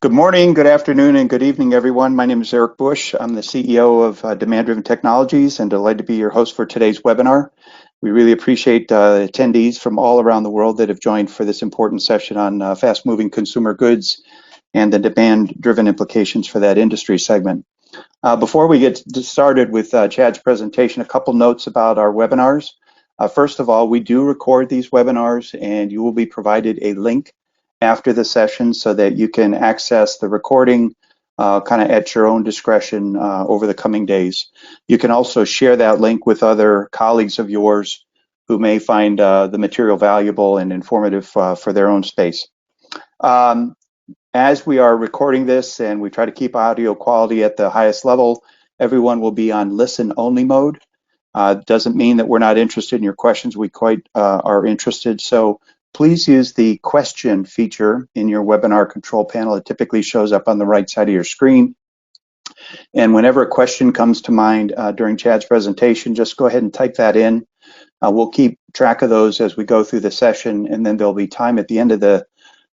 Good morning, good afternoon, and good evening, everyone. My name is Eric Bush. I'm the CEO of Demand Driven Technologies and delighted to be your host for today's webinar. We really appreciate attendees from all around the world that have joined for this important session on fast-moving consumer goods and the demand-driven implications for that industry segment. Before we get started with Chad's presentation, a couple notes about our webinars. First of all, we do record these webinars, and you will be provided a link after the session so that you can access the recording kind of at your own discretion over the coming days. You can also share that link with other colleagues of yours who may find the material valuable and informative for their own space. As we are recording this and we try to keep audio quality at the highest level, everyone will be on listen-only mode. Doesn't mean that we're not interested in your questions. We quite are interested. So please use the question feature in your webinar control panel. It typically shows up on the right side of your screen. And whenever a question comes to mind during Chad's presentation, just go ahead and type that in. We'll keep track of those as we go through the session, and then there'll be time at the end of the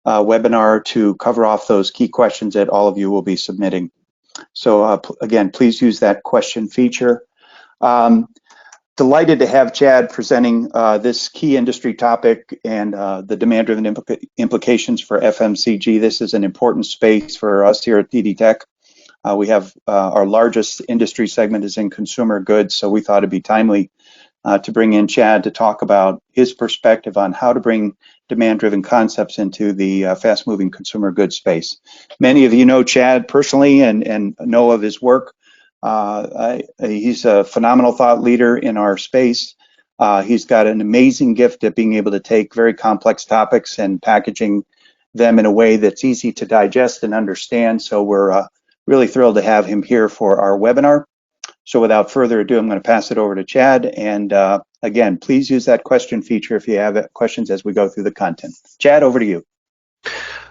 webinar to cover off those key questions that all of you will be submitting. So again, please use that question feature. Delighted to have Chad presenting this key industry topic and the demand-driven implications for FMCG. This is an important space for us here at DD Tech. We have our largest industry segment is in consumer goods, so we thought it'd be timely to bring in Chad to talk about his perspective on how to bring demand-driven concepts into the fast-moving consumer goods space. Many of you know Chad personally and know of his work. He's a phenomenal thought leader in our space. He's got an amazing gift at being able to take very complex topics and packaging them in a way that's easy to digest and understand. So we're really thrilled to have him here for our webinar. So without further ado, I'm going to pass it over to Chad. And again, please use that question feature if you have questions as we go through the content. Chad, over to you.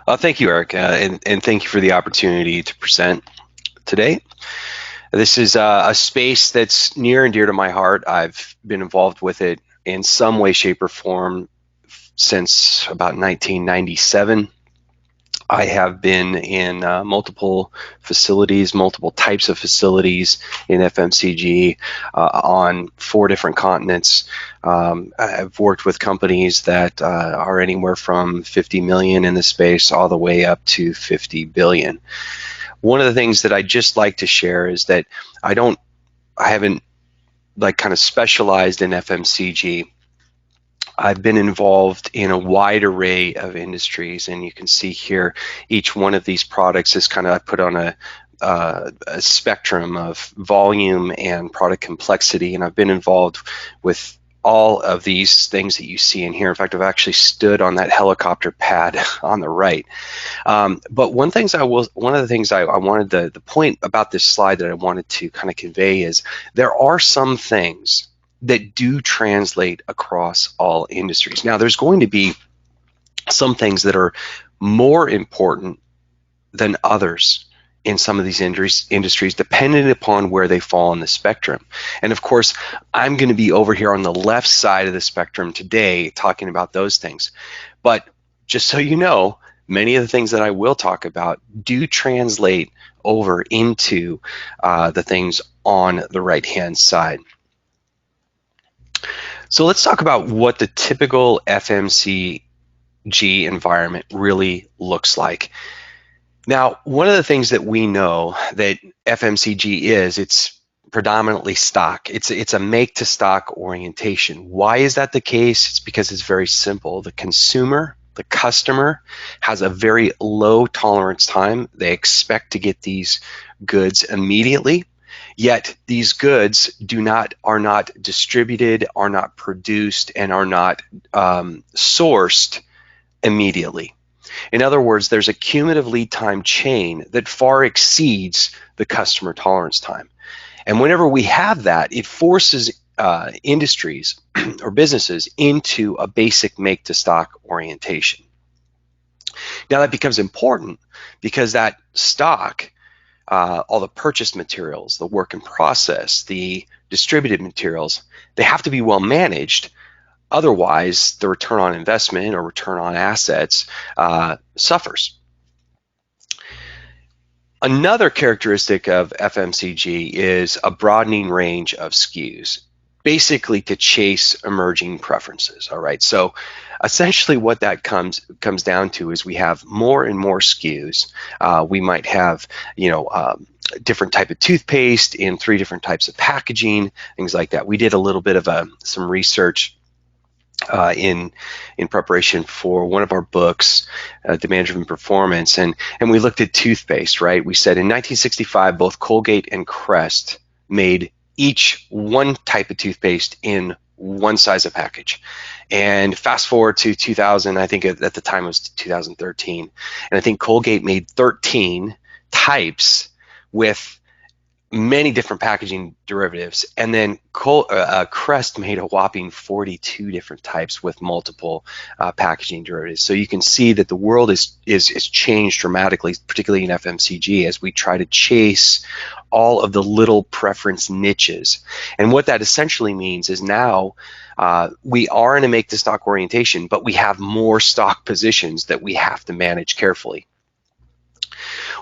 Thank you, Eric, and thank you for the opportunity to present today. This is a space that's near and dear to my heart. I've been involved with it in some way, shape, or form since about 1997. I have been in multiple facilities, multiple types of facilities in FMCG on 4 different continents. I've worked with companies that are anywhere from 50 million in the space all the way up to 50 billion. One of the things that I just like to share is that I haven't like kind of specialized in FMCG. I've been involved in a wide array of industries, and you can see here each one of these products is kind of put on a spectrum of volume and product complexity, and I've been involved with all of these things that you see in here. In fact, I've actually stood on that helicopter pad on the right. But one of the things I wanted, the point about this slide that I wanted to kind of convey is there are some things that do translate across all industries. Now, there's going to be some things that are more important than others in some of these industries, depending upon where they fall on the spectrum. And of course, I'm going to be over here on the left side of the spectrum today talking about those things. But just so you know, many of the things that I will talk about do translate over into the things on the right-hand side. So let's talk about what the typical FMCG environment really looks like. Now, one of the things that we know that FMCG is, it's predominantly stock. It's a make-to-stock orientation. Why is that the case? It's because it's very simple. The consumer, the customer, has a very low tolerance time. They expect to get these goods immediately. Yet these goods are not distributed, are not produced, and are not sourced immediately. In other words, there's a cumulative lead time chain that far exceeds the customer tolerance time. And whenever we have that, it forces industries or businesses into a basic make-to-stock orientation. Now that becomes important because that stock, all the purchased materials, the work in process, the distributed materials, they have to be well managed. Otherwise, the return on investment or return on assets suffers. Another characteristic of FMCG is a broadening range of SKUs, basically to chase emerging preferences. All right, so essentially what that comes down to is we have more and more SKUs. We might have, different type of toothpaste in 3 different types of packaging, things like that. We did a little bit of some research in preparation for one of our books, Demand-Driven Performance, and we looked at toothpaste, right? We said in 1965, both Colgate and Crest made each one type of toothpaste in one size of package. And fast forward to 2000, I think at the time it was 2013, and I think Colgate made 13 types with many different packaging derivatives, and then Crest made a whopping 42 different types with multiple packaging derivatives. So you can see that the world is changed dramatically, particularly in FMCG, as we try to chase all of the little preference niches. And what that essentially means is now we are in a make to stock orientation, but we have more stock positions that we have to manage carefully.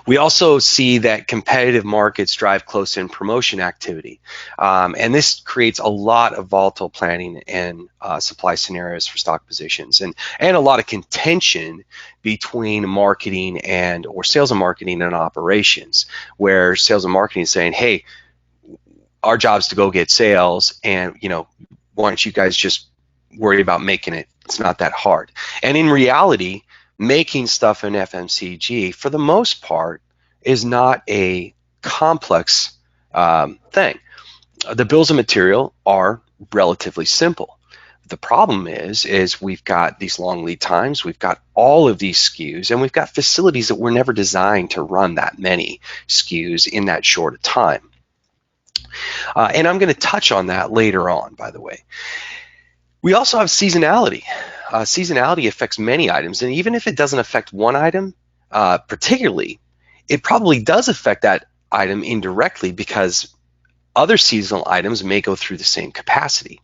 We also see that competitive markets drive close-in promotion activity, and this creates a lot of volatile planning and supply scenarios for stock positions, and a lot of contention between marketing or sales and marketing and operations, where sales and marketing is saying, hey, our job is to go get sales, and why don't you guys just worry about making it? It's not that hard. And in reality, making stuff in FMCG, for the most part, is not a complex thing. The bills of material are relatively simple. The problem is we've got these long lead times, we've got all of these SKUs, and we've got facilities that were never designed to run that many SKUs in that short a time. And I'm going to touch on that later on, by the way. We also have seasonality. Seasonality affects many items, and even if it doesn't affect one item particularly, it probably does affect that item indirectly because other seasonal items may go through the same capacity.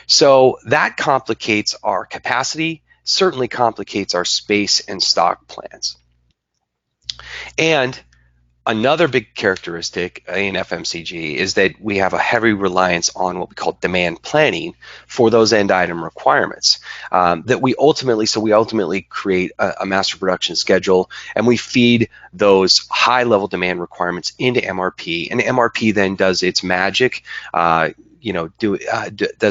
So that complicates our capacity, certainly complicates our space and stock plans. And another big characteristic in FMCG is that we have a heavy reliance on what we call demand planning for those end item requirements. We ultimately create a master production schedule, and we feed those high level demand requirements into MRP, and MRP then does its magic. Does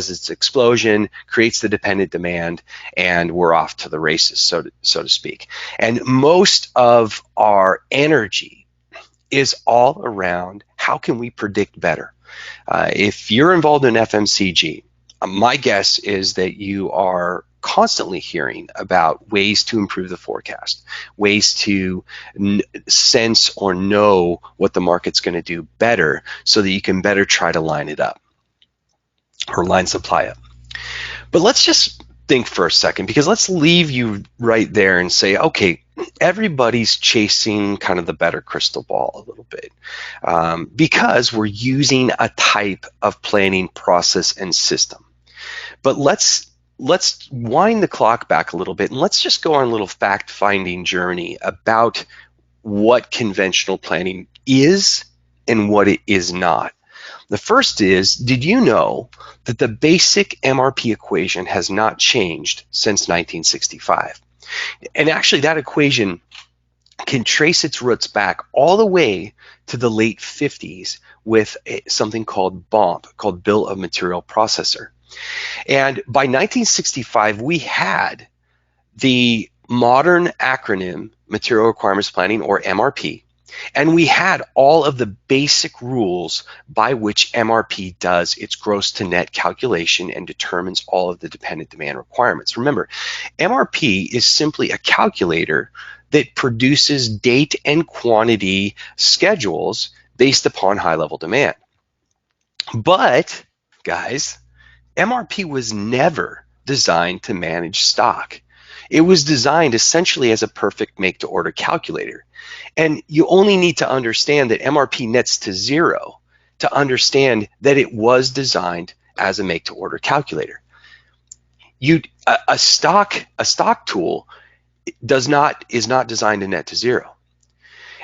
its explosion, creates the dependent demand, and we're off to the races, so to speak. And most of our energy is all around how can we predict better. If you're involved in FMCG, my guess is that you are constantly hearing about ways to improve the forecast, ways to sense or know what the market's going to do better so that you can better try to line it up or line supply up. But let's just think for a second, because let's leave you right there and say, okay, everybody's chasing kind of the better crystal ball a little bit because we're using a type of planning process and system. But let's wind the clock back a little bit, and let's just go on a little fact-finding journey about what conventional planning is and what it is not. The first is, did you know that the basic MRP equation has not changed since 1965? And actually, that equation can trace its roots back all the way to the late 50s with something called BOMP, called Bill of Material Processor. And by 1965, we had the modern acronym Material Requirements Planning, or MRP, and we had all of the basic rules by which MRP does its gross to net calculation and determines all of the dependent demand requirements. Remember, MRP is simply a calculator that produces date and quantity schedules based upon high-level demand. But, guys, MRP was never designed to manage stock. It was designed essentially as a perfect make-to-order calculator. And you only need to understand that MRP nets to zero to understand that it was designed as a make-to-order calculator. A stock tool is not designed to net to zero.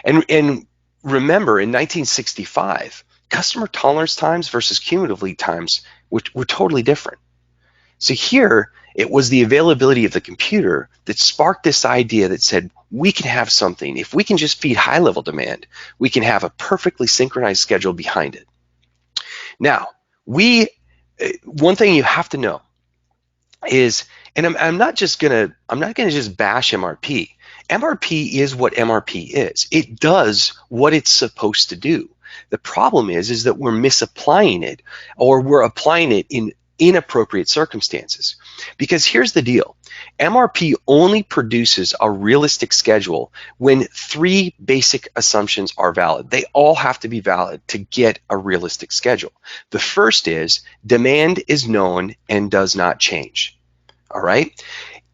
And remember, in 1965, customer tolerance times versus cumulative lead times were totally different. So here, it was the availability of the computer that sparked this idea that said, we can have something. If we can just feed high-level demand, we can have a perfectly synchronized schedule behind it. Now, one thing you have to know is, and I'm not gonna just bash MRP. MRP is what MRP is. It does what it's supposed to do. The problem is that we're misapplying it, or we're applying it in inappropriate circumstances. Because here's the deal. MRP only produces a realistic schedule when three basic assumptions are valid. They all have to be valid to get a realistic schedule. The first is demand is known and does not change. All right?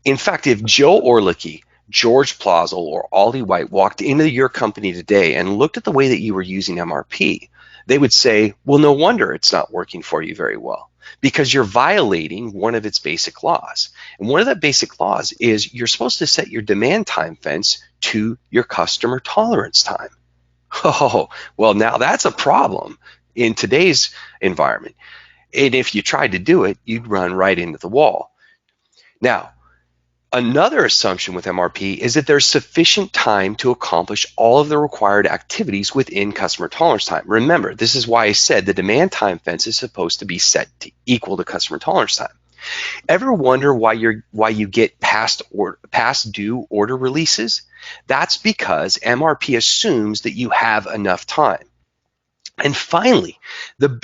In fact, if Joe Orlicki, George Plazel, or Ollie White walked into your company today and looked at the way that you were using MRP, they would say, well, no wonder it's not working for you very well, because you're violating one of its basic laws. And one of the basic laws is you're supposed to set your demand time fence to your customer tolerance time. Oh, well, now that's a problem in today's environment. And if you tried to do it, you'd run right into the wall. Now, another assumption with MRP is that there's sufficient time to accomplish all of the required activities within customer tolerance time. Remember, this is why I said the demand time fence is supposed to be set to equal to customer tolerance time. Ever wonder why you get past due order releases? That's because MRP assumes that you have enough time. And finally,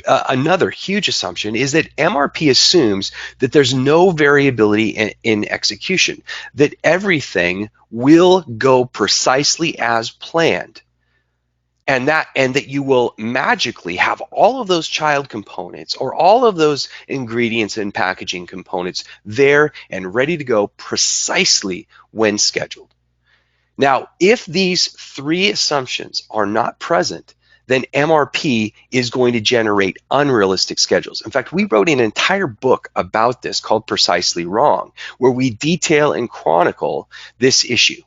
another huge assumption is that MRP assumes that there's no variability in execution, that everything will go precisely as planned, and that you will magically have all of those child components or all of those ingredients and packaging components there and ready to go precisely when scheduled. Now, if these three assumptions are not present, then MRP is going to generate unrealistic schedules. In fact, we wrote an entire book about this called Precisely Wrong, where we detail and chronicle this issue.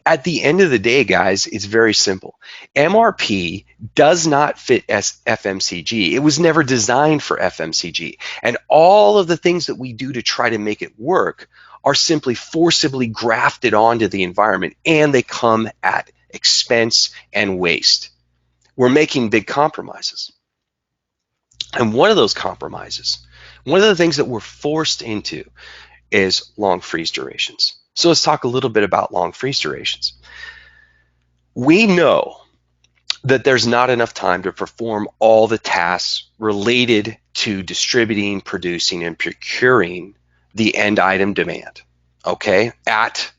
At the end of the day, guys, it's very simple. MRP does not fit as FMCG. It was never designed for FMCG. And all of the things that we do to try to make it work are simply forcibly grafted onto the environment, and they come at expense and waste. We're making big compromises. And one of those compromises, one of the things that we're forced into is long freeze durations. So let's talk a little bit about long freeze durations. We know that there's not enough time to perform all the tasks related to distributing, producing, and procuring the end item demand, okay, at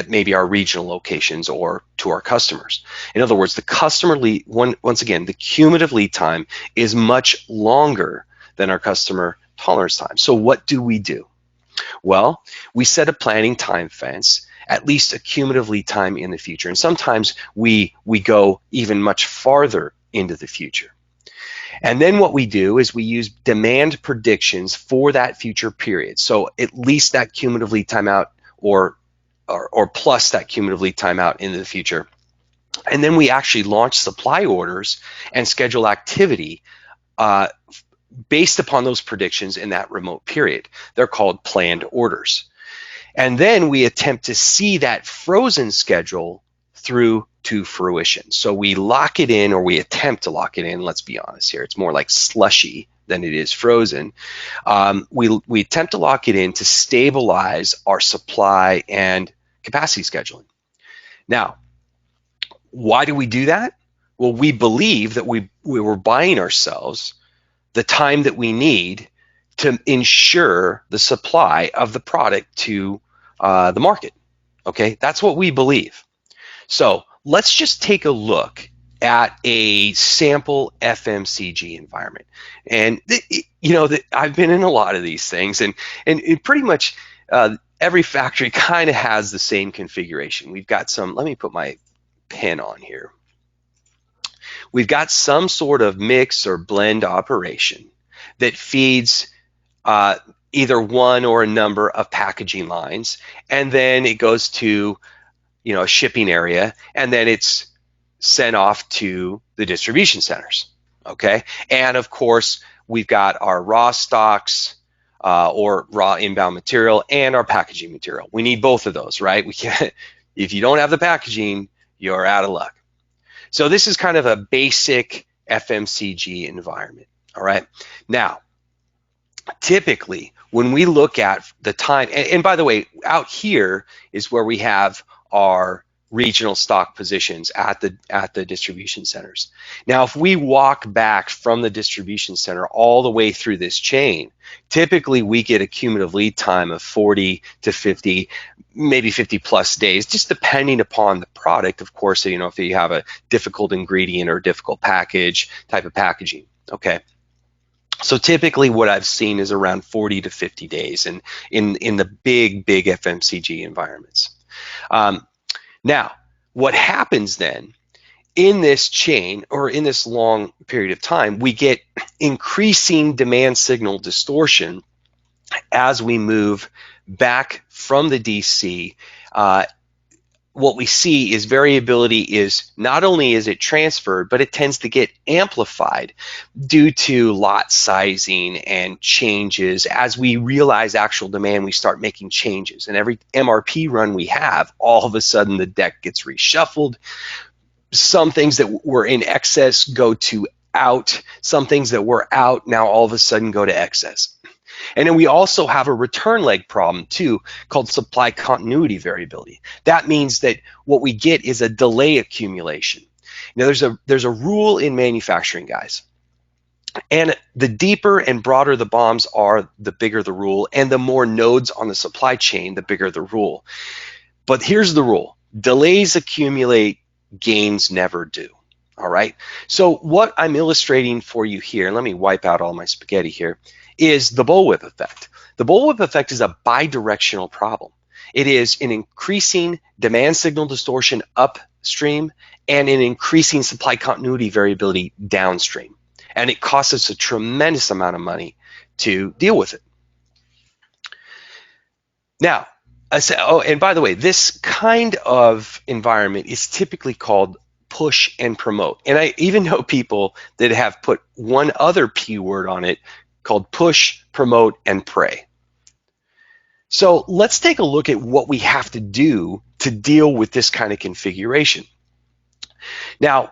maybe our regional locations or to our customers. In other words, the customer lead, once again, the cumulative lead time is much longer than our customer tolerance time. So what do? Well, we set a planning time fence, at least a cumulative lead time in the future. And sometimes we go even much farther into the future. And then what we do is we use demand predictions for that future period. So at least that cumulative lead time out or plus that cumulative lead time out into the future. And then we actually launch supply orders and schedule activity based upon those predictions in that remote period. They're called planned orders. And then we attempt to see that frozen schedule through to fruition. So we lock it in, or we attempt to lock it in. Let's be honest here. It's more like slushy than it is frozen. We attempt to lock it in to stabilize our supply and capacity scheduling. Now, why do we do that? Well, we believe that we were buying ourselves the time that we need to ensure the supply of the product to the market. Okay, that's what we believe. So let's just take a look at a sample FMCG environment. And I've been in a lot of these things, and pretty much every factory kind of has the same configuration. We've got some, let me put my pen on here. We've got some sort of mix or blend operation that feeds either one or a number of packaging lines, and then it goes to a shipping area, and then it's sent off to the distribution centers, okay? And of course, we've got our raw stocks or raw inbound material and our packaging material. We need both of those, right? We can't, if you don't have the packaging, you're out of luck. So this is kind of a basic FMCG environment, all right? Now, typically, when we look at the time, and by the way, out here is where we have our regional stock positions at the distribution centers. Now, if we walk back from the distribution center all the way through this chain, typically we get a cumulative lead time of 40 to 50, maybe 50 plus days, just depending upon the product. Of course, you know, if you have a difficult ingredient or difficult package type of packaging, okay. So typically what I've seen is around 40 to 50 days in the big FMCG environments. Now, what happens then in this chain or in this long period of time, we get increasing demand signal distortion as we move back from the DC. What we see is variability is not only is it transferred, but it tends to get amplified due to lot sizing and changes. As we realize actual demand, we start making changes. And every MRP run we have, all of a sudden the deck gets reshuffled. Some things that were in excess go to out. Some things that were out now all of a sudden go to excess. And then we also have a return leg problem too, called supply continuity variability. That means that what we get is a delay accumulation. Now there's a rule in manufacturing, guys. And the deeper and broader the bombs are, the bigger the rule, and the more nodes on the supply chain, the bigger the rule. But here's the rule: delays accumulate, gains never do. All right. So what I'm illustrating for you here, let me wipe out all my spaghetti here, is the bullwhip effect. The bullwhip effect is a bidirectional problem. It is an increasing demand signal distortion upstream and an increasing supply continuity variability downstream. And it costs us a tremendous amount of money to deal with it. Now, and by the way, this kind of environment is typically called push and promote. And I even know people that have put one other P word on it called push, promote, and pray. So let's take a look at what we have to do to deal with this kind of configuration. Now,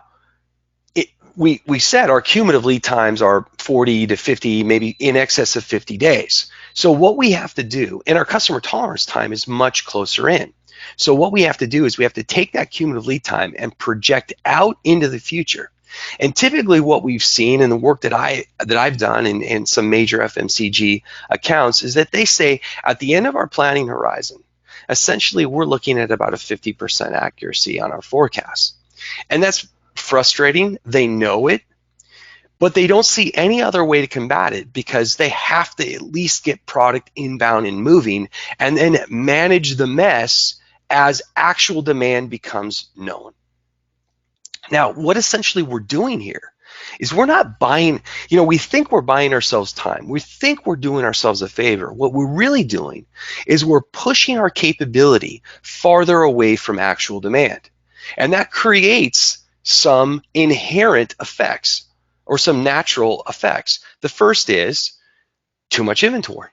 we said our cumulative lead times are 40 to 50, maybe in excess of 50 days. So what we have to do, and our customer tolerance time is much closer in. So what we have to do is we have to take that cumulative lead time and project out into the future. And typically what we've seen in the work that I've done in some major FMCG accounts is that they say at the end of our planning horizon, essentially we're looking at about a 50% accuracy on our forecast. And that's frustrating. They know it, but they don't see any other way to combat it because they have to at least get product inbound and moving and then manage the mess as actual demand becomes known. Now, what essentially we're doing here is we're not buying, we think we're buying ourselves time. We think we're doing ourselves a favor. What we're really doing is we're pushing our capability farther away from actual demand. And that creates some inherent effects or some natural effects. The first is too much inventory.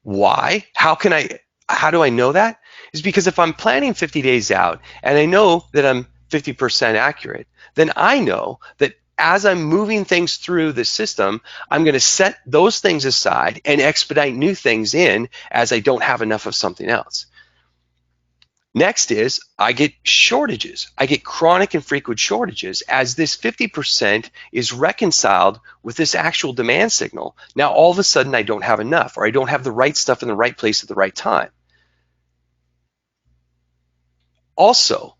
Why? How do I know that? Is because if I'm planning 50 days out and I know that I'm 50% accurate, then I know that as I'm moving things through the system, I'm going to set those things aside and expedite new things in as I don't have enough of something else. Next is I get shortages. I get chronic and frequent shortages as this 50% is reconciled with this actual demand signal. Now all of a sudden I don't have enough, or I don't have the right stuff in the right place at the right time. Also,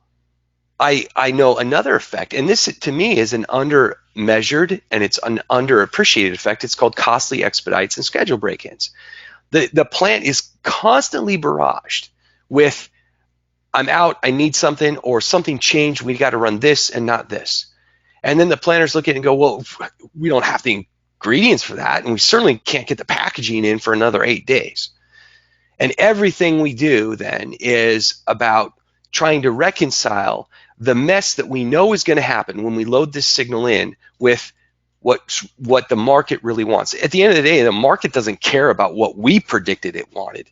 I know another effect, and this to me is an under-measured and it's an underappreciated effect. It's called costly expedites and schedule break-ins. The plant is constantly barraged with, I'm out, I need something, or something changed, we got to run this and not this. And then the planners look at it and go, well, we don't have the ingredients for that, and we certainly can't get the packaging in for another 8 days. And everything we do then is about trying to reconcile the mess that we know is going to happen when we load this signal in with what the market really wants. At the end of the day, the market doesn't care about what we predicted it wanted.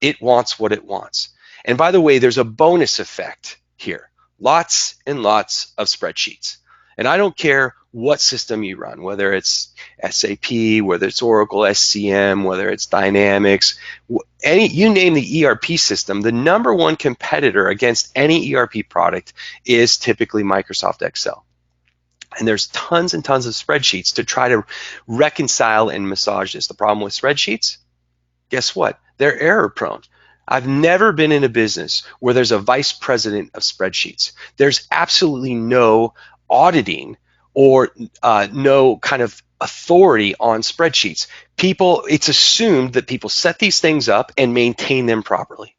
It wants what it wants. And by the way, there's a bonus effect here. Lots and lots of spreadsheets. And I don't care what system you run, whether it's SAP, whether it's Oracle, SCM, whether it's Dynamics, you name the ERP system, the number one competitor against any ERP product is typically Microsoft Excel. And there's tons and tons of spreadsheets to try to reconcile and massage this. The problem with spreadsheets, guess what? They're error prone. I've never been in a business where there's a vice president of spreadsheets. There's absolutely no auditing or no kind of authority on spreadsheets. It's assumed that people set these things up and maintain them properly.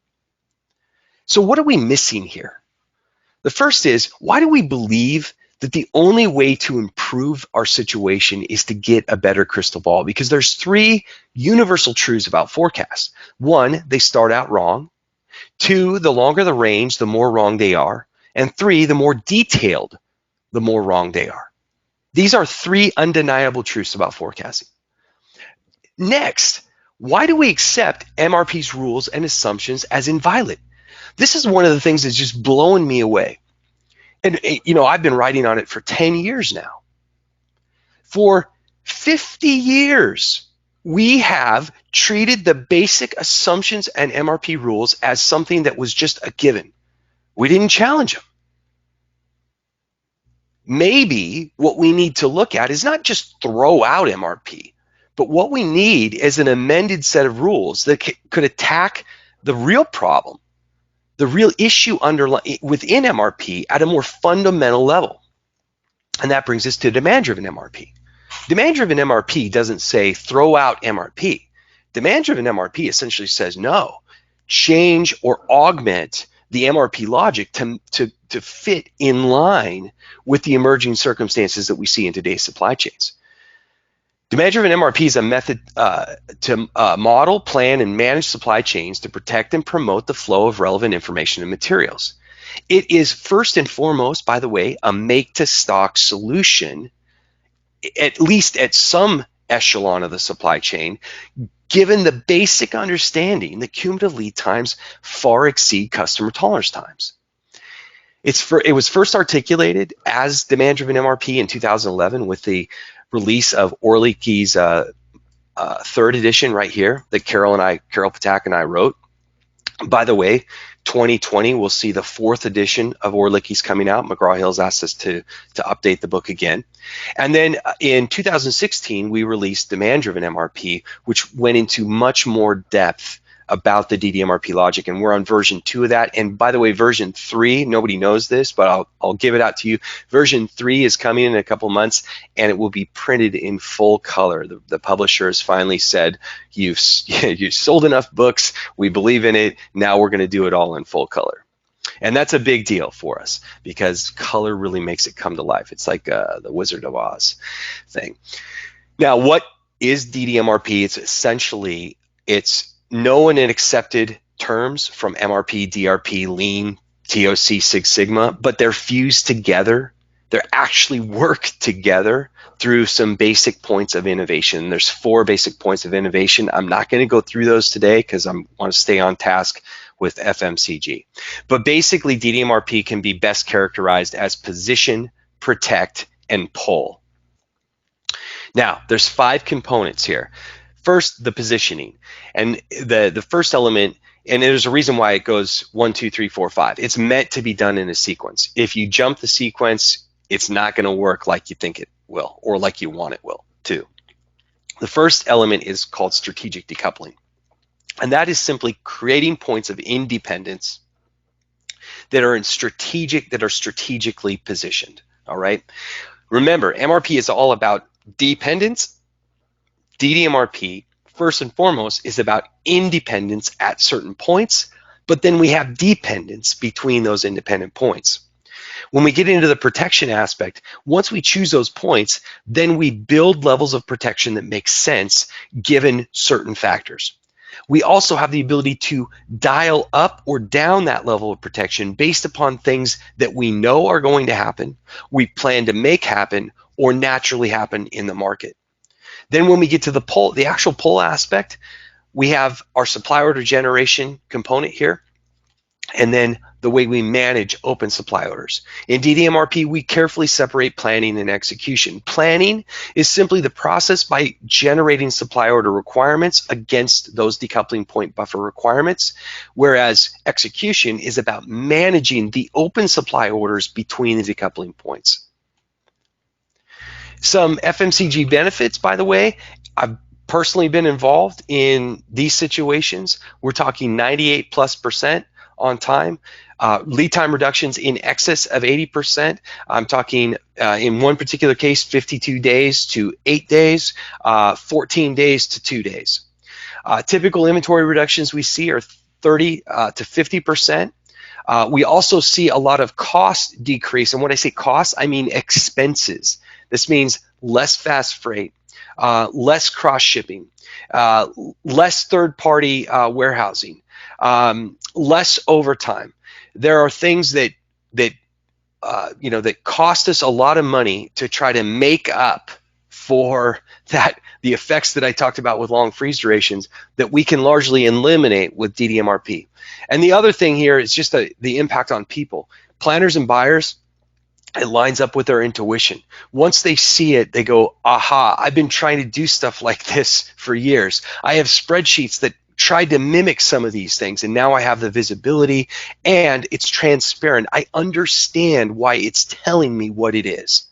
So what are we missing here? The first is, why do we believe that the only way to improve our situation is to get a better crystal ball? Because there's three universal truths about forecasts. One, they start out wrong. Two, the longer the range, the more wrong they are. And three, the more detailed, the more wrong they are. These are three undeniable truths about forecasting. Next, why do we accept MRP's rules and assumptions as inviolate? This is one of the things that's just blowing me away. And I've been writing on it for 10 years now. For 50 years, we have treated the basic assumptions and MRP rules as something that was just a given. We didn't challenge them. Maybe what we need to look at is not just throw out MRP, but what we need is an amended set of rules that could attack the real problem, the real issue within MRP at a more fundamental level. And that brings us to demand-driven MRP. Demand-driven MRP doesn't say throw out MRP. Demand-driven MRP essentially says no, change or augment the MRP logic to fit in line with the emerging circumstances that we see in today's supply chains. Demand-driven MRP is a method to model, plan, and manage supply chains to protect and promote the flow of relevant information and materials. It is first and foremost, by the way, a make-to-stock solution, at least at some echelon of the supply chain, given the basic understanding that cumulative lead times far exceed customer tolerance times. It was first articulated as demand-driven MRP in 2011 with the release of Orlicky's third edition right here that Carol Patak and I wrote. By the way, 2020 we'll see the fourth edition of Orlicky's coming out. McGraw-Hill's asked us to update the book again. And then in 2016 we released Demand-Driven MRP, which went into much more depth about the DDMRP logic, and we're on version 2 of that. And by the way, version 3, nobody knows this, but I'll give it out to you. Version 3 is coming in a couple months, and it will be printed in full color. The publisher has finally said, you've sold enough books, we believe in it, now we're going to do it all in full color. And that's a big deal for us because color really makes it come to life. It's like the Wizard of Oz thing. Now, what is DDMRP? It's essentially, it's known and accepted terms from MRP, DRP, Lean, TOC, Six Sigma, but they're fused together. They actually work together through some basic points of innovation. There's 4 basic points of innovation. I'm not going to go through those today because I want to stay on task with FMCG. But basically, DDMRP can be best characterized as position, protect, and pull. Now, there's 5 components here. First, the positioning, and the first element, and there's a reason why it goes 1, 2, 3, 4, 5. It's meant to be done in a sequence. If you jump the sequence, it's not going to work like you think it will, or like you want it will, too. The first element is called strategic decoupling, and that is simply creating points of independence that are strategically positioned. All right. Remember, MRP is all about dependence. DDMRP, first and foremost, is about independence at certain points, but then we have dependence between those independent points. When we get into the protection aspect, once we choose those points, then we build levels of protection that make sense given certain factors. We also have the ability to dial up or down that level of protection based upon things that we know are going to happen, we plan to make happen, or naturally happen in the market. Then when we get to the actual pull aspect, we have our supply order generation component here, and then the way we manage open supply orders. In DDMRP, we carefully separate planning and execution. Planning is simply the process by generating supply order requirements against those decoupling point buffer requirements, whereas execution is about managing the open supply orders between the decoupling points. Some FMCG benefits, by the way, I've personally been involved in these situations. We're talking 98+% on time, lead time reductions in excess of 80%. I'm talking in one particular case, 52 days to 8 days, 14 days to 2 days. Typical inventory reductions we see are 30 to 50%. We also see a lot of cost decrease. And when I say cost, I mean expenses. This means less fast freight, less cross shipping, less third-party warehousing, less overtime. There are things that cost us a lot of money to try to make up for the effects that I talked about with long freeze durations that we can largely eliminate with DDMRP. And the other thing here is just the impact on people. Planners and buyers, it lines up with their intuition. Once they see it, they go, aha, I've been trying to do stuff like this for years. I have spreadsheets that tried to mimic some of these things, and now I have the visibility, and it's transparent. I understand why it's telling me what it is.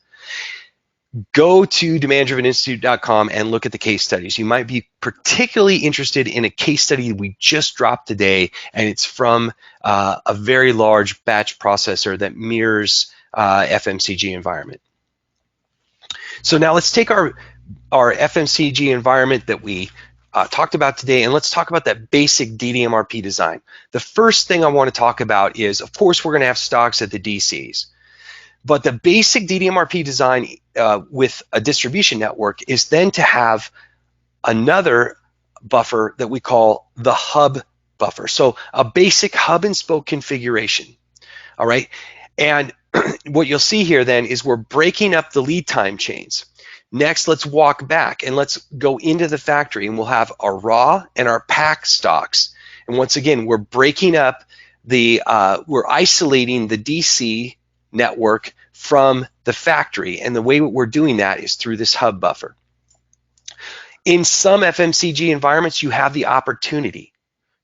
Go to DemandDrivenInstitute.com and look at the case studies. You might be particularly interested in a case study we just dropped today, and it's from a very large batch processor that mirrors FMCG environment. So now let's take our FMCG environment that we talked about today, and let's talk about that basic DDMRP design. The first thing I want to talk about is, of course, we're going to have stocks at the DCs. But the basic DDMRP design with a distribution network is then to have another buffer that we call the hub buffer. So a basic hub and spoke configuration, all right? And what you'll see here then is we're breaking up the lead time chains. Next, let's walk back and let's go into the factory, and we'll have our raw and our pack stocks. And once again, we're breaking up we're isolating the DC network from the factory, and the way we're doing that is through this hub buffer. In some FMCG environments, you have the opportunity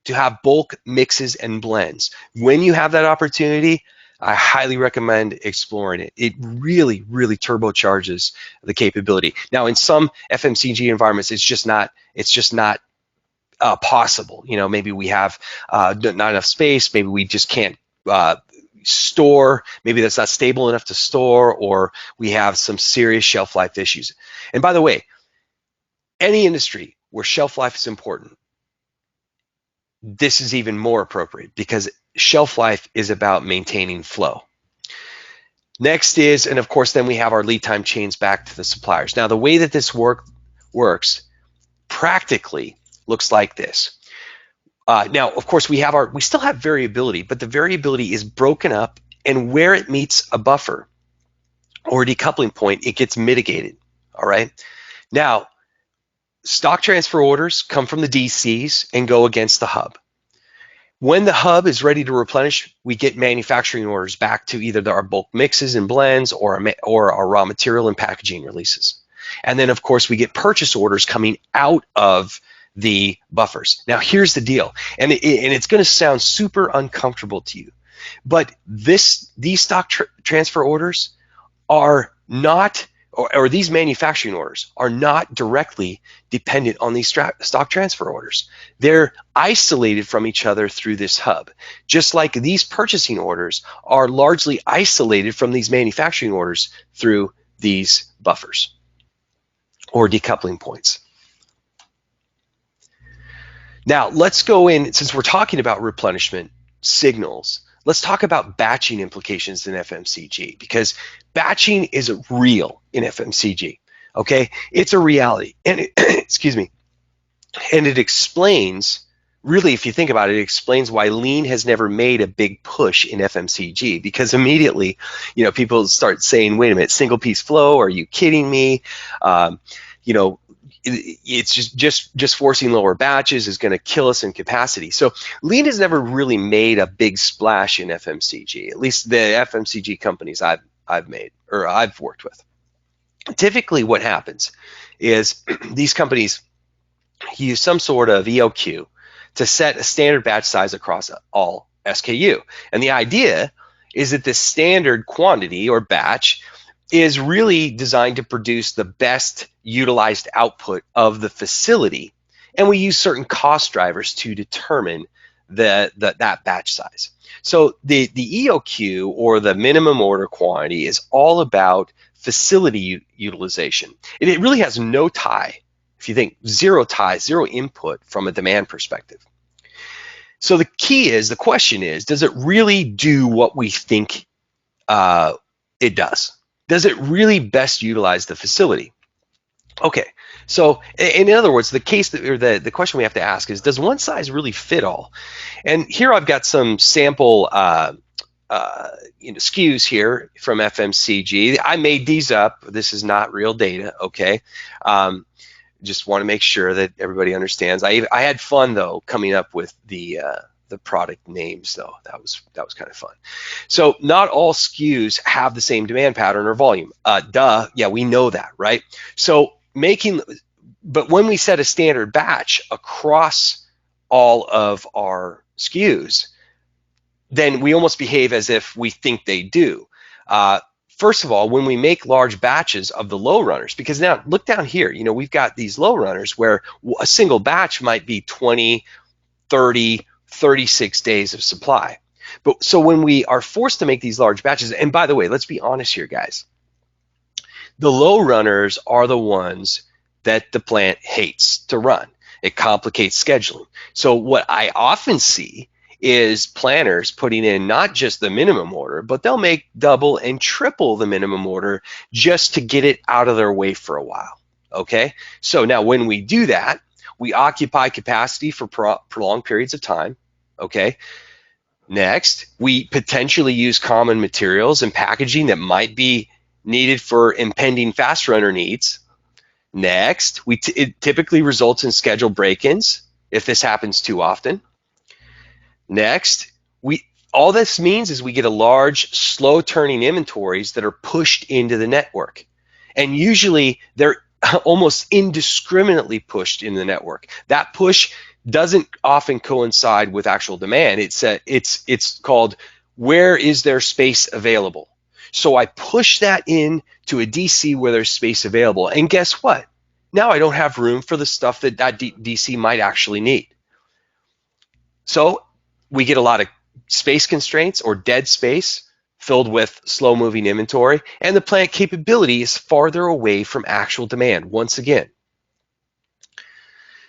to have bulk mixes and blends. When you have that opportunity, I highly recommend exploring it. It really, really turbocharges the capability. Now, in some FMCG environments, it's just not possible. You know, maybe we have not enough space. Maybe we just can't store. Maybe that's not stable enough to store, or we have some serious shelf life issues. And by the way, any industry where shelf life is important, this is even more appropriate because shelf life is about maintaining flow. Next is, and of course, then we have our lead time chains back to the suppliers. Now, the way that this works practically looks like this. Now, of course, we still have variability, but the variability is broken up, and where it meets a buffer or a decoupling point, it gets mitigated. All right. Now, stock transfer orders come from the DCs and go against the hub. When the hub is ready to replenish, we get manufacturing orders back to either our bulk mixes and blends or our raw material and packaging releases. And then, of course, we get purchase orders coming out of the buffers. Now, here's the deal, and it's going to sound super uncomfortable to you, but these stock transfer orders are not, or these manufacturing orders are not directly dependent on these stock transfer orders. They're isolated from each other through this hub, just like these purchasing orders are largely isolated from these manufacturing orders through these buffers or decoupling points. Now, let's go in, since we're talking about replenishment signals, let's talk about batching implications in FMCG, because batching is real in FMCG, okay? It's a reality, and excuse me, and it explains really, if you think about it, it explains why lean has never made a big push in FMCG, because immediately, people start saying, wait a minute, single piece flow, are you kidding me? You know, it's just forcing lower batches is going to kill us in capacity. So lean has never really made a big splash in FMCG, at least the FMCG companies I've made or I've worked with. Typically what happens is these companies use some sort of EOQ to set a standard batch size across all SKU. And the idea is that this standard quantity or batch is really designed to produce the best utilized output of the facility. And we use certain cost drivers to determine that batch size. So the EOQ, or the minimum order quantity, is all about facility utilization. It really has no tie. If you think, zero tie, zero input from a demand perspective. So the question is, does it really do what we think it does? Does it really best utilize the facility? Okay, so in other words, the question we have to ask is, does one size really fit all? And here I've got some sample SKUs here from FMCG. I made these up. This is not real data, okay? Just want to make sure that everybody understands. I had fun though coming up with the product names though. That was kind of fun. So not all SKUs have the same demand pattern or volume. Yeah, we know that, right? So but when we set a standard batch across all of our SKUs, then we almost behave as if we think they do. First of all, when we make large batches of the low runners, because now look down here, we've got these low runners where a single batch might be 20, 30, 36 days of supply. But so when we are forced to make these large batches, and by the way, let's be honest here, guys, the low runners are the ones that the plant hates to run. It complicates scheduling. So what I often see is planners putting in not just the minimum order, but they'll make double and triple the minimum order just to get it out of their way for a while, okay? So now when we do that, we occupy capacity for prolonged periods of time, okay? Next, we potentially use common materials and packaging that might be needed for impending fast runner needs. Next, it typically results in schedule break-ins if this happens too often. Next, all this means is we get a large, slow-turning inventories that are pushed into the network. And usually, they're almost indiscriminately pushed in the network. That push doesn't often coincide with actual demand. It's called, where is there space available? So I push that in to a DC where there's space available. And guess what? Now I don't have room for the stuff that DC might actually need. So we get a lot of space constraints or dead space filled with slow-moving inventory, and the plant capability is farther away from actual demand once again.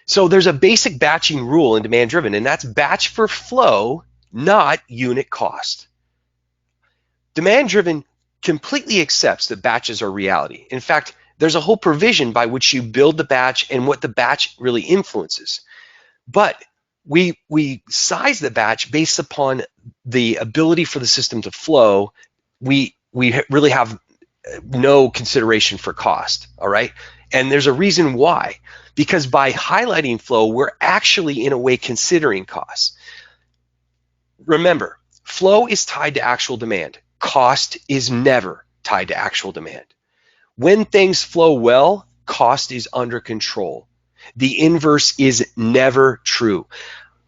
So there's a basic batching rule in demand-driven, and that's batch for flow, not unit cost. Demand-driven completely accepts that batches are reality. In fact, there's a whole provision by which you build the batch and what the batch really influences. But we size the batch based upon the ability for the system to flow. We really have no consideration for cost, all right? And there's a reason why. Because by highlighting flow, we're actually, in a way, considering costs. Remember, flow is tied to actual demand. Cost is never tied to actual demand. When things flow well, cost is under control. The inverse is never true.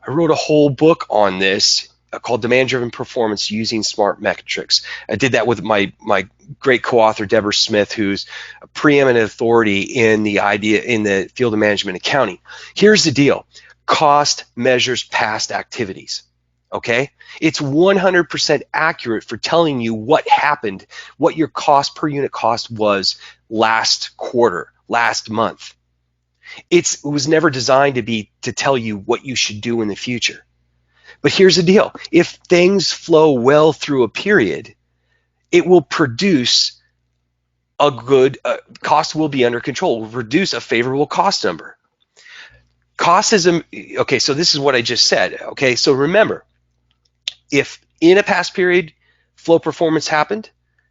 I wrote a whole book on this called Demand-Driven Performance Using Smart Metrics. I did that with my great co-author, Deborah Smith, who's a preeminent authority in the field of management accounting. Here's the deal. Cost measures past activities, okay? It's 100% accurate for telling you what happened, what your cost per unit cost was last quarter, last month. It was never designed to tell you what you should do in the future. But here's the deal. If things flow well through a period, it will produce a good cost will be under control, will produce a favorable cost number. Cost is, okay, so this is what I just said. Okay, so remember, if in a past period flow performance happened,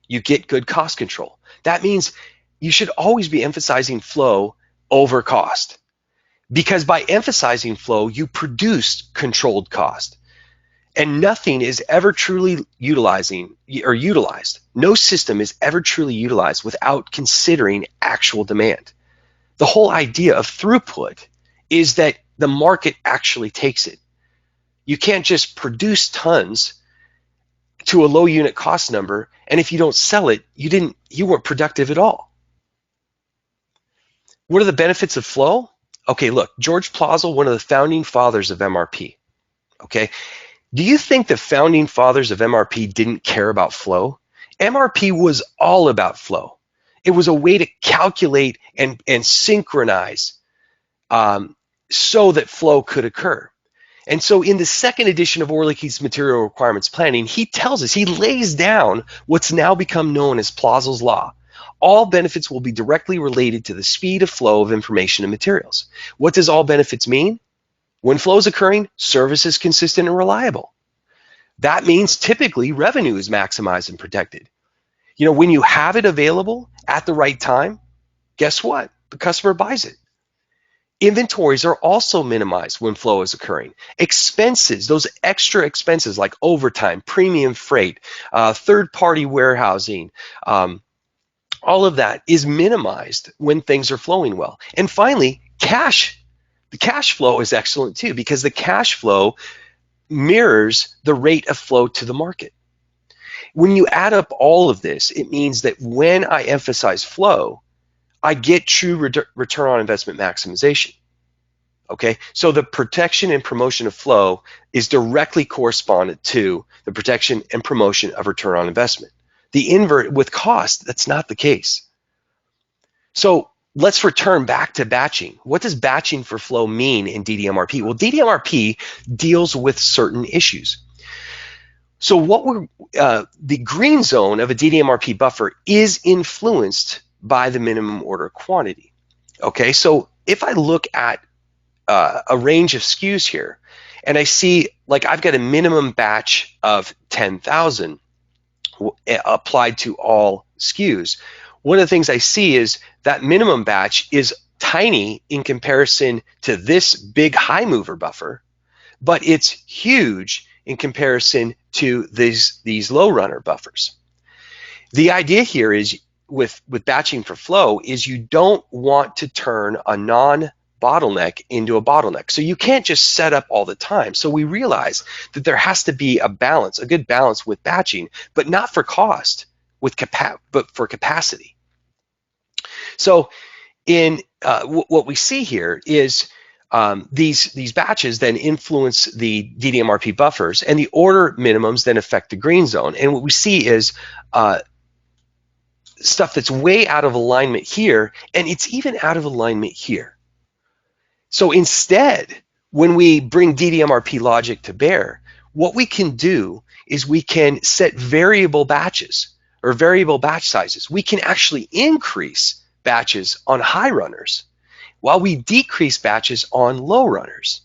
you get good cost control. That means you should always be emphasizing flow over cost, because by emphasizing flow, you produce controlled cost. And nothing is ever truly utilized. No system is ever truly utilized without considering actual demand. The whole idea of throughput is that the market actually takes it. You can't just produce tons to a low unit cost number, and if you don't sell it, you weren't productive at all. What are the benefits of flow? Okay, look, George Plausel, one of the founding fathers of MRP. Okay, do you think the founding fathers of MRP didn't care about flow? MRP was all about flow. It was a way to calculate and synchronize so that flow could occur. And so in the second edition of Orlicky's Material Requirements Planning, he tells us, he lays down what's now become known as Plausel's Law. All benefits will be directly related to the speed of flow of information and materials. What does all benefits mean? When flow is occurring, service is consistent and reliable. That means typically revenue is maximized and protected. You know, when you have it available at the right time, guess what? The customer buys it. Inventories are also minimized when flow is occurring. Expenses, those extra expenses like overtime, premium freight, third-party warehousing, all of that is minimized when things are flowing well. And finally, cash. The cash flow is excellent too, because the cash flow mirrors the rate of flow to the market. When you add up all of this, it means that when I emphasize flow, I get true return on investment maximization. Okay, so the protection and promotion of flow is directly correspondent to the protection and promotion of return on investment. The invert with cost, that's not the case. So let's return back to batching. What does batching for flow mean in DDMRP? Well, DDMRP deals with certain issues. So the green zone of a DDMRP buffer is influenced by the minimum order quantity. Okay, so if I look at a range of SKUs here, and I see like I've got a minimum batch of 10,000 applied to all SKUs, one of the things I see is that minimum batch is tiny in comparison to this big high mover buffer, but it's huge in comparison to these low runner buffers. The idea here is with batching for flow is you don't want to turn a non-bottleneck into a bottleneck. So you can't just set up all the time. So we realize that there has to be a balance, a good balance with batching, but not for cost, but for capacity. So in what we see here is these batches then influence the DDMRP buffers, and the order minimums then affect the green zone. And what we see is stuff that's way out of alignment here, and it's even out of alignment here. So instead, when we bring DDMRP logic to bear, what we can do is we can set variable batches or variable batch sizes. We can actually increase batches on high runners while we decrease batches on low runners.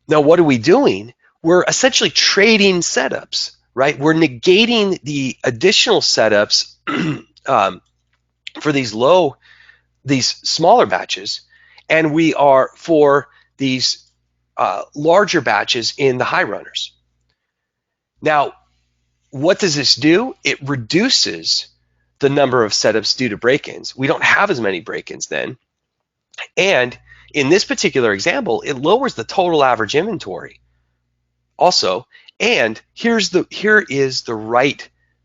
Now, what are we doing? We're essentially trading setups, right? We're negating the additional setups for these smaller batches, and we are for these larger batches in the high runners. Now, what does this do? It reduces the number of setups due to break-ins. We don't have as many break-ins then. And in this particular example, it lowers the total average inventory also. And here is the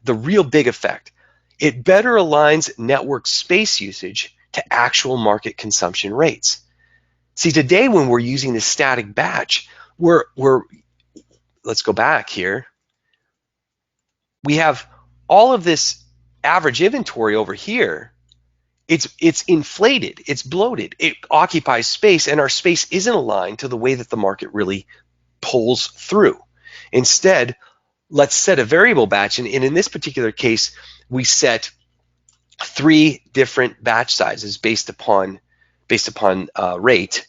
real big effect. It better aligns network space usage to actual market consumption rates. See, today when we're using this static batch, let's go back here. We have all of this average inventory over here. It's inflated, it's bloated, it occupies space, and our space isn't aligned to the way that the market really pulls through. Instead, let's set a variable batch, and in this particular case, we set 3 different batch sizes based upon rate,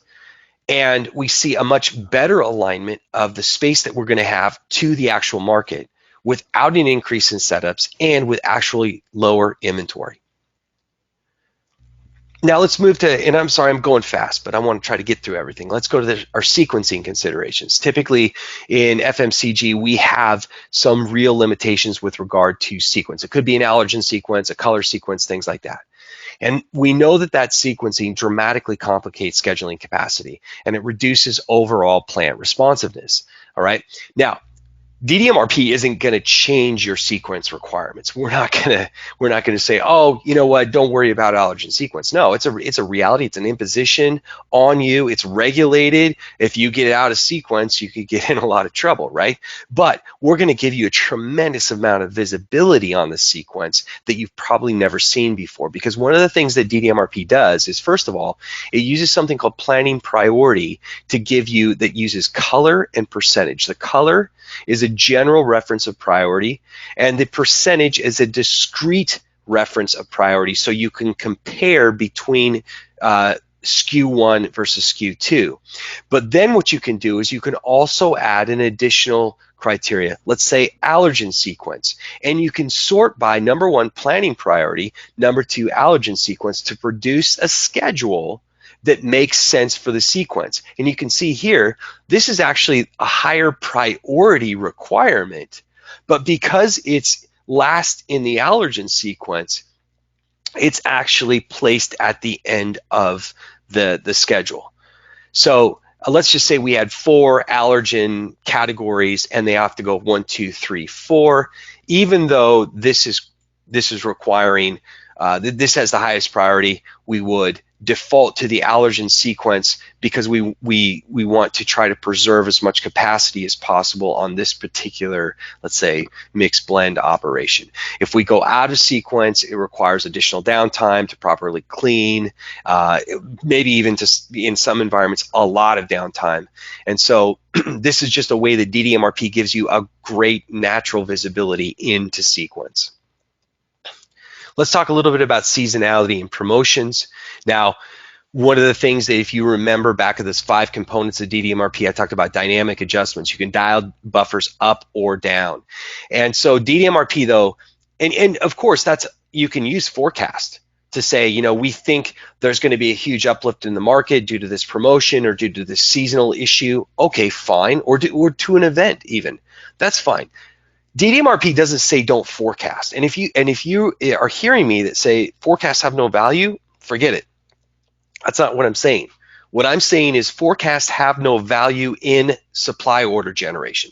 And we see a much better alignment of the space that we're going to have to the actual market without an increase in setups and with actually lower inventory. Now let's move to, and I'm sorry, I'm going fast, but I want to try to get through everything. Let's go to our sequencing considerations. Typically in FMCG, we have some real limitations with regard to sequence. It could be an allergen sequence, a color sequence, things like that. And we know that sequencing dramatically complicates scheduling capacity, and it reduces overall plant responsiveness. All right. Now, DDMRP isn't going to change your sequence requirements. We're not going to say, oh, you know what, don't worry about allergen sequence. No, it's a reality. It's an imposition on you. It's regulated. If you get out of sequence, you could get in a lot of trouble, right? But we're going to give you a tremendous amount of visibility on the sequence that you've probably never seen before. Because one of the things that DDMRP does is, first of all, it uses something called planning priority to give you, that uses color and percentage. The color is a general reference of priority, and the percentage is a discrete reference of priority, so you can compare between SKU 1 versus SKU 2. But then what you can do is you can also add an additional criteria, let's say allergen sequence, and you can sort by number 1, planning priority, number 2, allergen sequence, to produce a schedule that makes sense for the sequence. And you can see here, this is actually a higher priority requirement, but because it's last in the allergen sequence, it's actually placed at the end of the schedule. So let's just say we had 4 allergen categories and they have to go 1, 2, 3, 4. Even though this is requiring, this has the highest priority, we would default to the allergen sequence because we want to try to preserve as much capacity as possible on this particular, let's say, mixed blend operation. If we go out of sequence, it requires additional downtime to properly clean, maybe even in some environments, a lot of downtime. And so this is just a way that DDMRP gives you a great natural visibility into sequence. Let's talk a little bit about seasonality and promotions. Now, one of the things that, if you remember back of this 5 components of DDMRP, I talked about dynamic adjustments. You can dial buffers up or down. And so DDMRP though, and of course you can use forecast to say, you know, we think there's going to be a huge uplift in the market due to this promotion or due to this seasonal issue. Okay, fine. Or to an event even. That's fine. DDMRP doesn't say don't forecast. And if you are hearing me that say forecasts have no value, forget it. That's not what I'm saying. What I'm saying is forecasts have no value in supply order generation.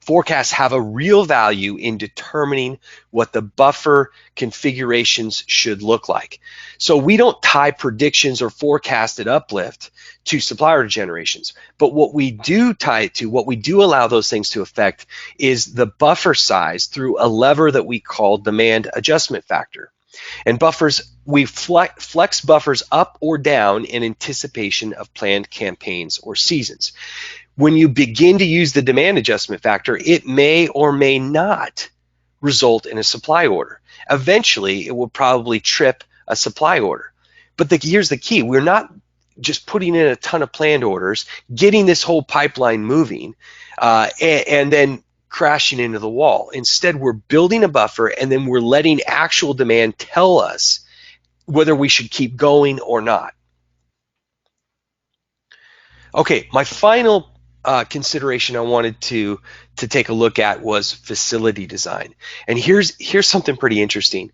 Forecasts have a real value in determining what the buffer configurations should look like. So we don't tie predictions or forecasted uplift to supply order generations. But what we do tie it to, what we do allow those things to affect, is the buffer size through a lever that we call demand adjustment factor. And buffers, we flex buffers up or down in anticipation of planned campaigns or seasons. When you begin to use the demand adjustment factor, it may or may not result in a supply order. Eventually, it will probably trip a supply order. But here's the key. We're not just putting in a ton of planned orders, getting this whole pipeline moving, and then crashing into the wall. Instead, we're building a buffer, and then we're letting actual demand tell us whether we should keep going or not. Okay, my final consideration I wanted to take a look at was facility design. And here's something pretty interesting.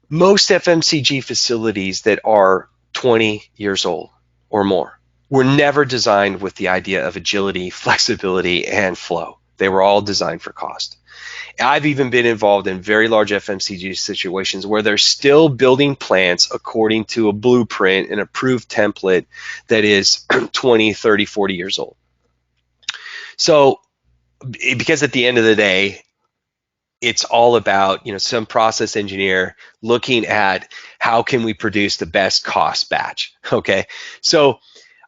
Most FMCG facilities that are 20 years old or more were never designed with the idea of agility, flexibility, and flow. They were all designed for cost. I've even been involved in very large FMCG situations where they're still building plants according to a blueprint, an approved template that is 20, 30, 40 years old. So, because at the end of the day, it's all about, you know, some process engineer looking at how can we produce the best cost batch, okay? So,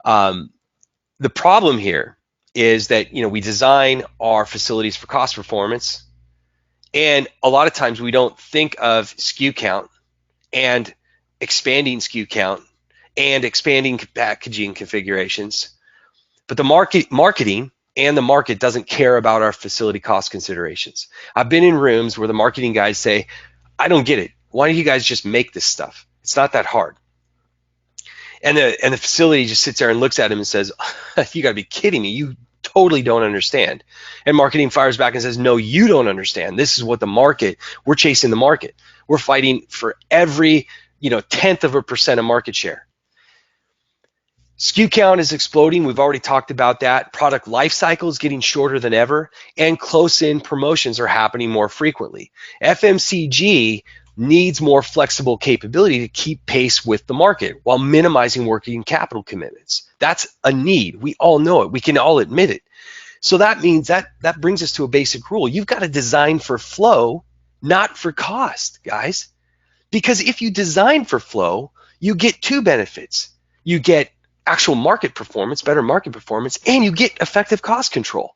the problem here is that, you know, we design our facilities for cost performance, and a lot of times we don't think of SKU count and expanding SKU count and expanding packaging configurations. But the marketing and the market doesn't care about our facility cost considerations. I've been in rooms where the marketing guys say, I don't get it. Why don't you guys just make this stuff? It's not that hard. And the facility just sits there and looks at him and says, you got to be kidding me. You totally don't understand. And marketing fires back and says, no, you don't understand. This is what the market, we're chasing the market. We're fighting for every, 0.1% of market share. SKU count is exploding. We've already talked about that. Product life cycle is getting shorter than ever, and close-in promotions are happening more frequently. FMCG needs more flexible capability to keep pace with the market while minimizing working capital commitments. That's a need. We all know it. We can all admit it. So that means that brings us to a basic rule. You've got to design for flow, not for cost, guys. Because if you design for flow, you get two benefits. You get actual market performance, better market performance, and you get effective cost control.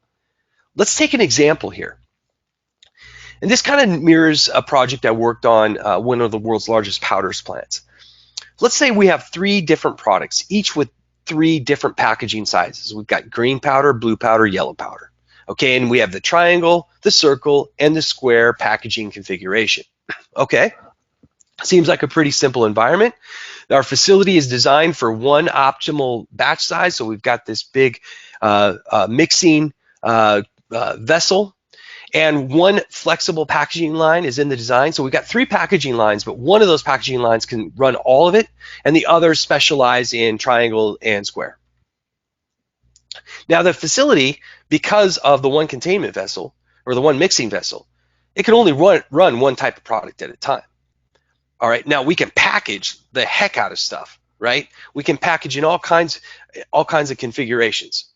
Let's take an example here. And this kind of mirrors a project I worked on, one of the world's largest powders plants. Let's say we have 3 different products, each with 3 different packaging sizes. We've got green powder, blue powder, yellow powder. Okay, and we have the triangle, the circle, and the square packaging configuration. Okay, seems like a pretty simple environment. Our facility is designed for one optimal batch size, so we've got this big mixing vessel, and one flexible packaging line is in the design. So we've got 3 packaging lines, but one of those packaging lines can run all of it, and the others specialize in triangle and square. Now the facility, because of the one containment vessel, or the one mixing vessel, it can only run one type of product at a time. All right, now we can package the heck out of stuff, right? We can package in all kinds of configurations.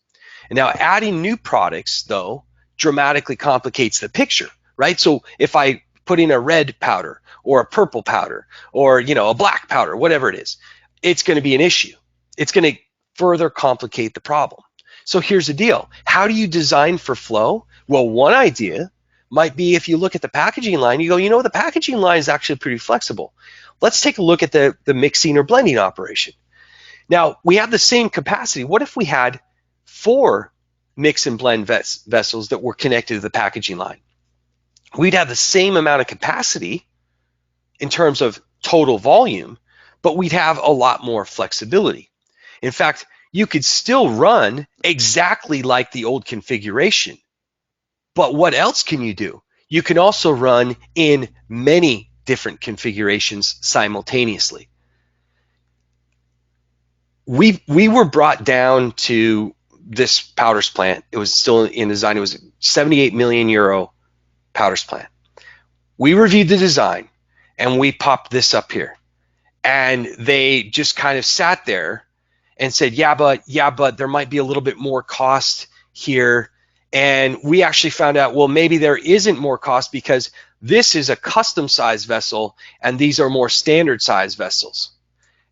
And now adding new products, though, dramatically complicates the picture, right? So if I put in a red powder or a purple powder or, a black powder, whatever it is, it's going to be an issue. It's going to further complicate the problem. So here's the deal. How do you design for flow? Well, one idea might be, if you look at the packaging line, you go, the packaging line is actually pretty flexible. Let's take a look at the mixing or blending operation. Now, we have the same capacity. What if we had 4 mix and blend vessels that were connected to the packaging line? We'd have the same amount of capacity in terms of total volume, but we'd have a lot more flexibility. In fact, you could still run exactly like the old configuration. But what else can you do? You can also run in many different configurations simultaneously. We were brought down to this powders plant. It was still in design. It was a 78 million euro powders plant. We reviewed the design and we popped this up here. And they just kind of sat there and said, yeah, but there might be a little bit more cost here. And we actually found out, well, maybe there isn't more cost because this is a custom size vessel and these are more standard size vessels.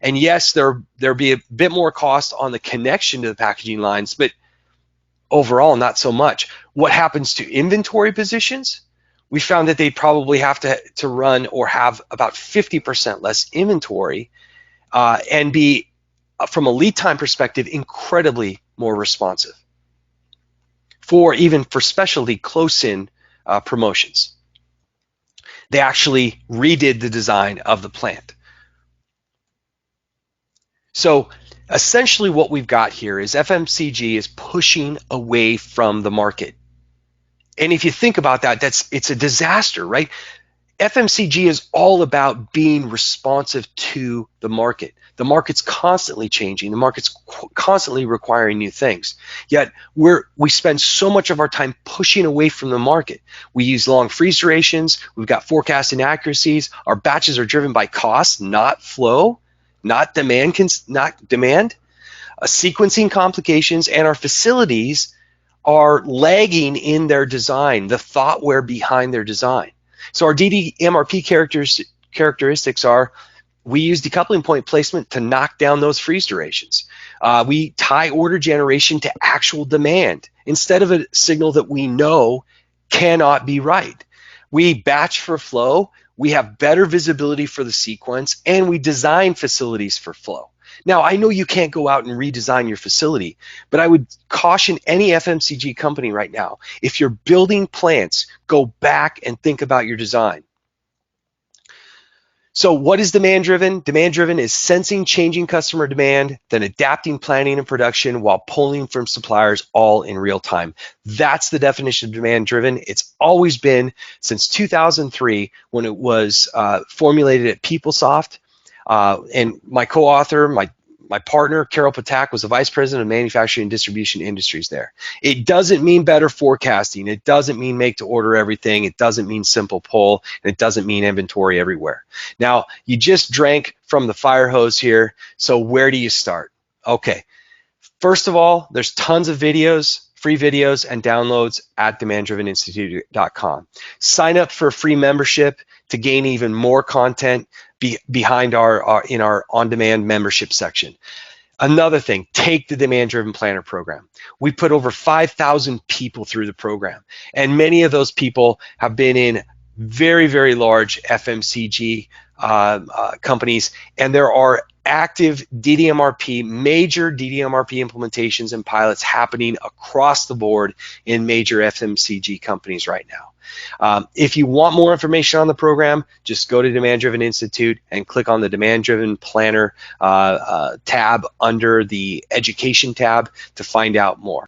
And yes, there'll be a bit more cost on the connection to the packaging lines, but overall, not so much. What happens to inventory positions? We found that they probably have to run or have about 50% less inventory and be, from a lead time perspective, incredibly more responsive. Even for specialty close-in promotions. They actually redid the design of the plant. So essentially what we've got here is FMCG is pushing away from the market. And if you think about that, it's a disaster, right? FMCG is all about being responsive to the market. The market's constantly changing. The market's constantly requiring new things. Yet we spend so much of our time pushing away from the market. We use long freeze durations. We've got forecast inaccuracies. Our batches are driven by cost, not flow, not demand. Sequencing complications, and our facilities are lagging in their design, the thoughtware behind their design. So our DDMRP characteristics are: we use decoupling point placement to knock down those freeze durations. We tie order generation to actual demand instead of a signal that we know cannot be right. We batch for flow. We have better visibility for the sequence, and we design facilities for flow. Now, I know you can't go out and redesign your facility, but I would caution any FMCG company right now, if you're building plants, go back and think about your design. So what is demand driven? Demand driven is sensing changing customer demand, then adapting planning and production while pulling from suppliers all in real time. That's the definition of demand driven. It's always been since 2003 when it was formulated at PeopleSoft. And my co-author, my partner, Carol Patak, was the vice president of manufacturing and distribution industries there. It doesn't mean better forecasting. It doesn't mean make to order everything. It doesn't mean simple pull. And it doesn't mean inventory everywhere. Now, you just drank from the fire hose here. So where do you start? Okay. First of all, there's tons of videos, free videos and downloads at demanddriveninstitute.com. Sign up for a free membership to gain even more content behind our on-demand membership section. Another thing, take the Demand Driven Planner program. We put over 5,000 people through the program, and many of those people have been in very, very large FMCG companies, and there are active DDMRP, major DDMRP implementations and pilots happening across the board in major FMCG companies right now. If you want more information on the program, just go to Demand Driven Institute and click on the Demand Driven Planner tab under the Education tab to find out more.